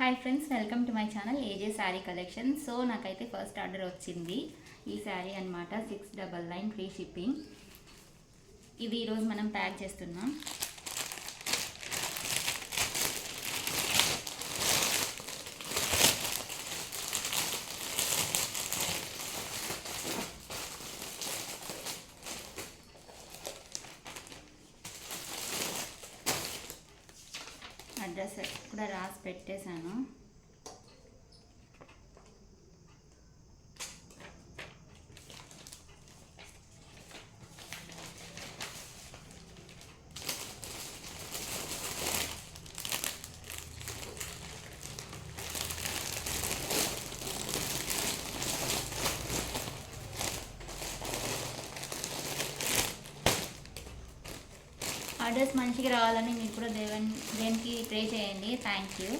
Hi friends, welcome to my channel ఏజే sari collection. So నాకైతే first order వచ్చింది ఈ శారీ అనమాట. 699 ఫ్రీ షిప్పింగ్. ఇది ఈరోజు మనం ప్యాక్ చేస్తున్నాం. అడ్రస్ కూడా రాసి పెట్టేశాను. ఆర్డర్స్ మంచిగా రావాలని మీరు కూడా దేవునికి ప్రే చేయండి. Thank you.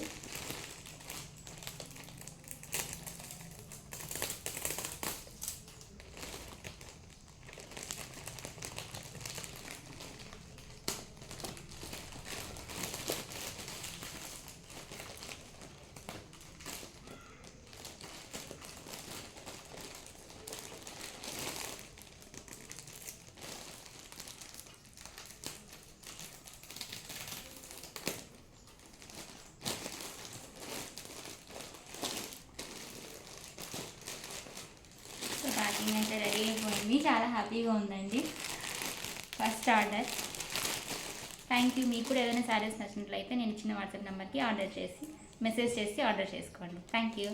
ప్యాకింగ్ అయితే రెడీ అయిపోయింది. చాలా హ్యాపీగా ఉందండి. First order. Thank you. మీకు కూడా ఏదైనా శారీస్ నచ్చినట్లయితే నేను ఇచ్చిన వాట్సాప్ నెంబర్కి మెసేజ్ చేసి ఆర్డర్ చేసుకోండి. Thank you.